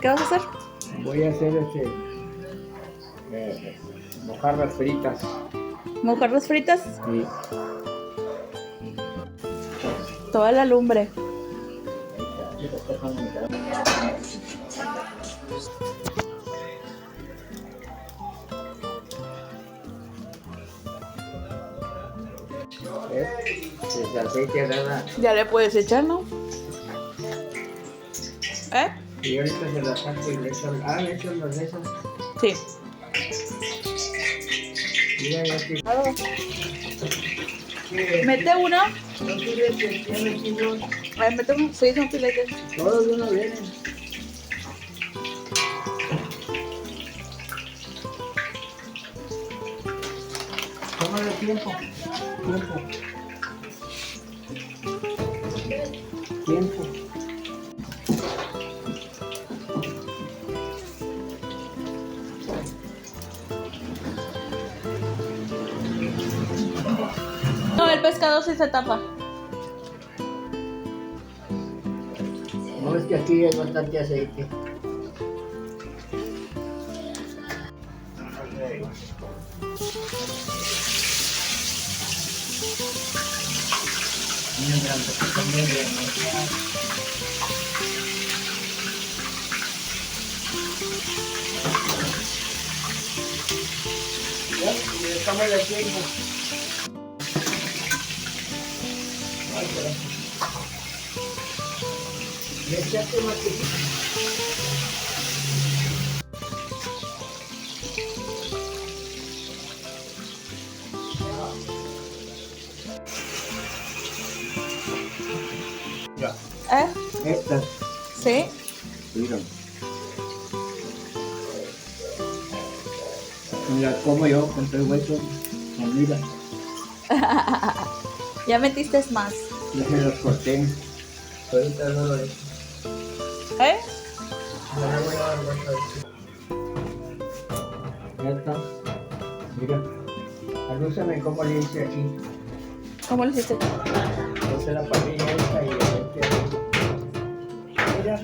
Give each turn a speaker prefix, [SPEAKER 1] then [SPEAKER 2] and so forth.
[SPEAKER 1] ¿Qué vas a hacer?
[SPEAKER 2] Voy a hacer mojarras fritas.
[SPEAKER 1] ¿Mojarras fritas?
[SPEAKER 2] Sí.
[SPEAKER 1] Toda la lumbre.
[SPEAKER 2] El aceite agarra.
[SPEAKER 1] Ya le puedes echar, ¿no? ¿Eh?
[SPEAKER 2] Y ahorita se la saco y le echo. Le echo los de esos.
[SPEAKER 1] Sí.
[SPEAKER 2] Mira, ya que.
[SPEAKER 1] Mete uno.
[SPEAKER 2] Son filetes, ya metidos.
[SPEAKER 1] A ver, mete uno. Sí, son filetes.
[SPEAKER 2] Todos de uno vienen. Tómale tiempo. Tiempo.
[SPEAKER 1] No, el pescado sí se tapa.
[SPEAKER 2] No, es que aquí hay bastante aceite. Ya, le dejamos el tiempo. Ay, gracias. Le echaste más que... Ya.
[SPEAKER 1] ¿Eh?
[SPEAKER 2] Estas.
[SPEAKER 1] Sí.
[SPEAKER 2] Mira. Me las como yo con 3 huesos. Comida.
[SPEAKER 1] Ya metiste más.
[SPEAKER 2] Ya se los corté. Ahorita no lo he hecho.
[SPEAKER 1] ¿Eh?
[SPEAKER 2] No le voy a dar vuelta a esto. Ya está. Mira. Alúzame cómo le hice aquí.
[SPEAKER 1] ¿Cómo lo hiciste?
[SPEAKER 2] Puse la parrilla esta y el este. Mira.